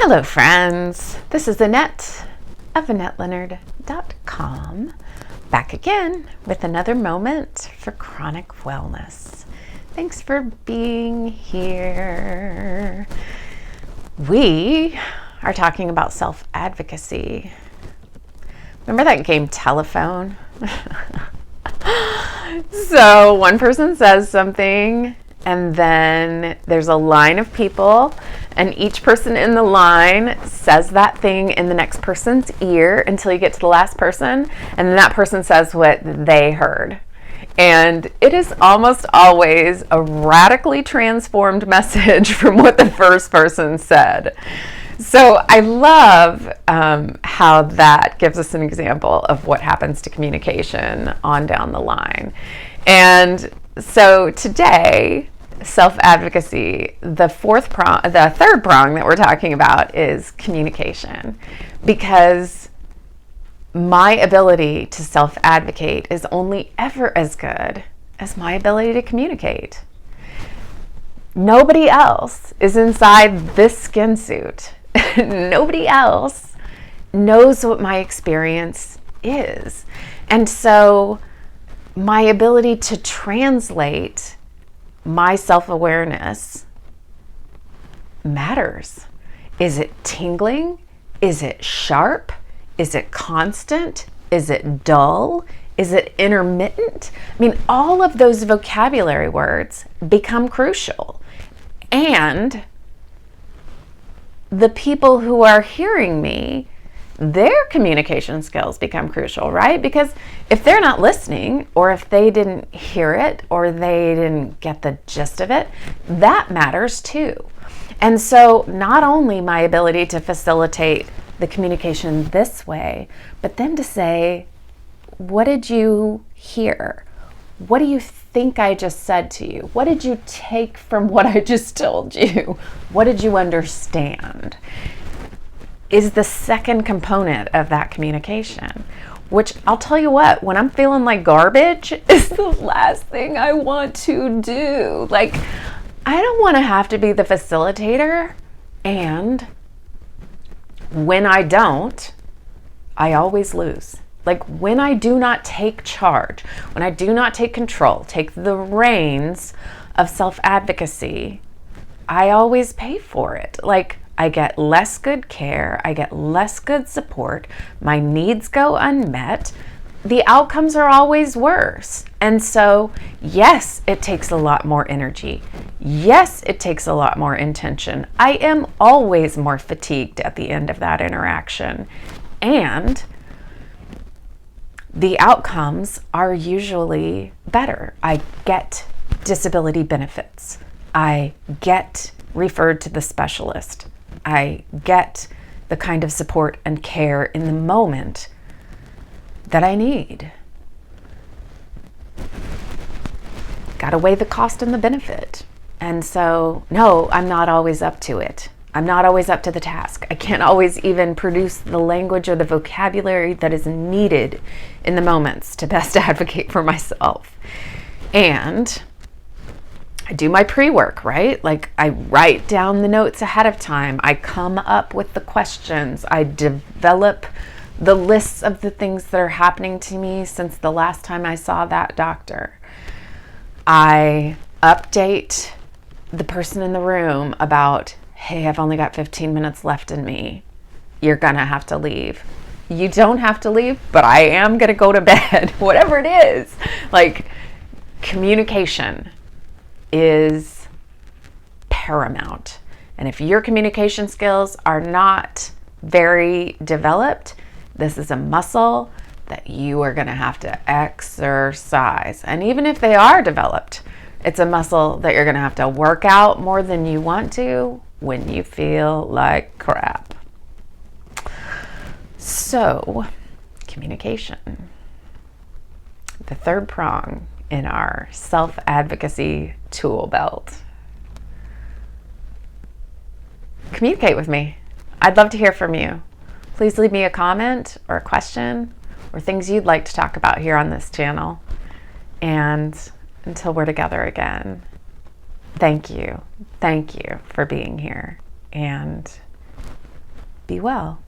Hello friends, this is Annette of AnnetteLeonard.com, back again with another moment for chronic wellness. Thanks for being here. We are talking about self-advocacy. Remember that game Telephone? So one person says something and then there's a line of people and each person in the line says that thing in the next person's ear until you get to the last person, and then that person says what they heard. And it is almost always a radically transformed message from what the first person said. So I love how that gives us an example of what happens to communication on down the line. And so today, self-advocacy, the third prong that we're talking about is communication, because my ability to self-advocate is only ever as good as my ability to communicate. Nobody else is inside this skin suit. Nobody else knows what my experience is. And so my ability to translate my self-awareness matters. Is it tingling? Is it sharp? Is it constant? Is it dull? Is it intermittent? I mean, all of those vocabulary words become crucial. And the people who are hearing me, their communication skills become crucial, right? Because if they're not listening, or if they didn't hear it, or they didn't get the gist of it, that matters too. And so not only my ability to facilitate the communication this way, but then to say, what did you hear? What do you think I just said to you? What did you take from what I just told you? What did you understand? Is the second component of that communication, which I'll tell you what, when I'm feeling like garbage, is the last thing I want to do. Like, I don't want to have to be the facilitator, and when I don't, I always lose. Like, when I do not take charge, when I do not take control, take the reins of self-advocacy, I always pay for it. Like, I get less good care, I get less good support, my needs go unmet, the outcomes are always worse. And so, yes, it takes a lot more energy. Yes, it takes a lot more intention. I am always more fatigued at the end of that interaction. And the outcomes are usually better. I get disability benefits. I get referred to the specialist. I get the kind of support and care in the moment that I need. Got to weigh the cost and the benefit. And so, no, I'm not always up to it. I'm not always up to the task. I can't always even produce the language or the vocabulary that is needed in the moments to best advocate for myself. And I do my pre-work, right? Like, I write down the notes ahead of time. I come up with the questions. I develop the lists of the things that are happening to me since the last time I saw that doctor. I update the person in the room about, hey, I've only got 15 minutes left in me. You're gonna have to leave. You don't have to leave, but I am gonna go to bed, whatever it is. Like, communication is paramount. And if your communication skills are not very developed, this is a muscle that you are gonna have to exercise. And even if they are developed, it's a muscle that you're gonna have to work out more than you want to when you feel like crap. So, communication. The third prong in our self-advocacy tool belt. Communicate with me. I'd love to hear from you. Please leave me a comment or a question or things you'd like to talk about here on this channel. And until we're together again, thank you for being here, and Be well.